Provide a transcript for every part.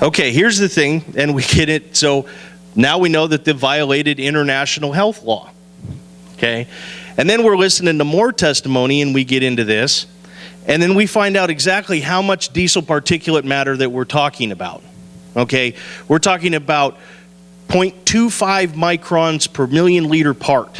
Okay, here's the thing, and we get it. So now we know that they violated international health law. Okay, and then we're listening to more testimony, and we get into this, and then we find out exactly how much diesel particulate matter that we're talking about. Okay, we're talking about 0.25 microns per million liter part.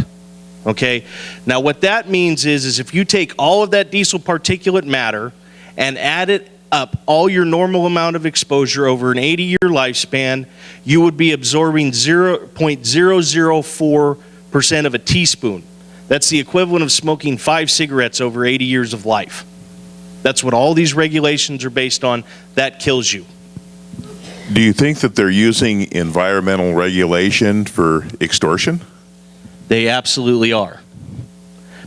Okay, now what that means is if you take all of that diesel particulate matter and add it up all your normal amount of exposure over an 80-year lifespan, you would be absorbing 0.004% of a teaspoon. That's the equivalent of smoking 5 cigarettes over 80 years of life. That's what all these regulations are based on. That kills you. Do you think that they're using environmental regulation for extortion? They absolutely are.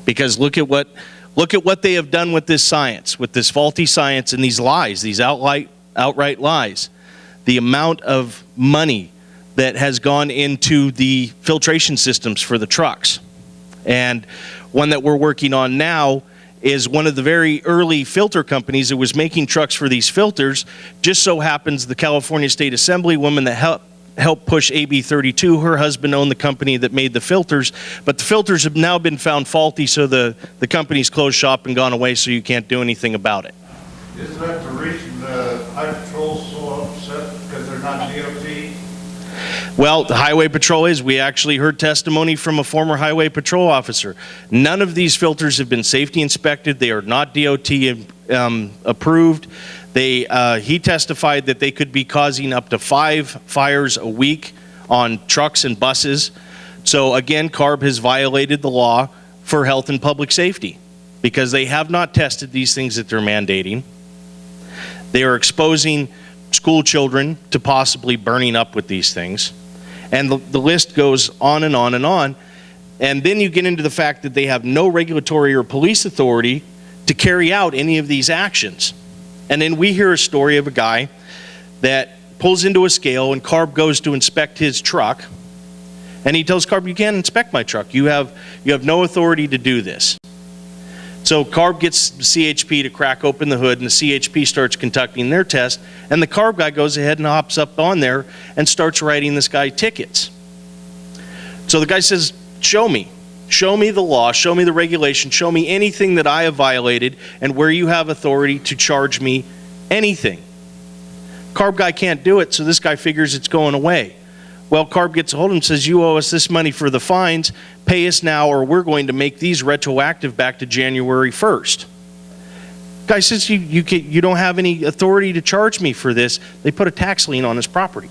Because look at what they have done with this science, with this faulty science and these lies, these outright lies. The amount of money that has gone into the filtration systems for the trucks. And one that we're working on now is one of the very early filter companies that was making trucks for these filters. Just so happens the California State Assemblywoman that helped push AB 32, her husband owned the company that made the filters, but the filters have now been found faulty, so the company's closed shop and gone away, so you can't do anything about it. Isn't that the reason Highway Patrol's so upset because they're not DOT? Well, the Highway Patrol is. We actually heard testimony from a former Highway Patrol officer. None of these filters have been safety inspected. They are not DOT approved. He testified that they could be causing up to 5 fires a week on trucks and buses. So again, CARB has violated the law for health and public safety because they have not tested these things that they're mandating. They are exposing school children to possibly burning up with these things. And the list goes on and on and on. And then you get into the fact that they have no regulatory or police authority to carry out any of these actions. And then we hear a story of a guy that pulls into a scale and CARB goes to inspect his truck. And he tells CARB, you can't inspect my truck. You have no authority to do this. So CARB gets CHP to crack open the hood, and the CHP starts conducting their test, and the CARB guy goes ahead and hops up on there and starts writing this guy tickets. So the guy says, show me the law, show me the regulation, show me anything that I have violated and where you have authority to charge me anything. CARB guy can't do it, so this guy figures it's going away. Well, CARB gets a hold of him and says, you owe us this money for the fines, pay us now or we're going to make these retroactive back to January 1st. Guy says, you don't have any authority to charge me for this. They put a tax lien on his property.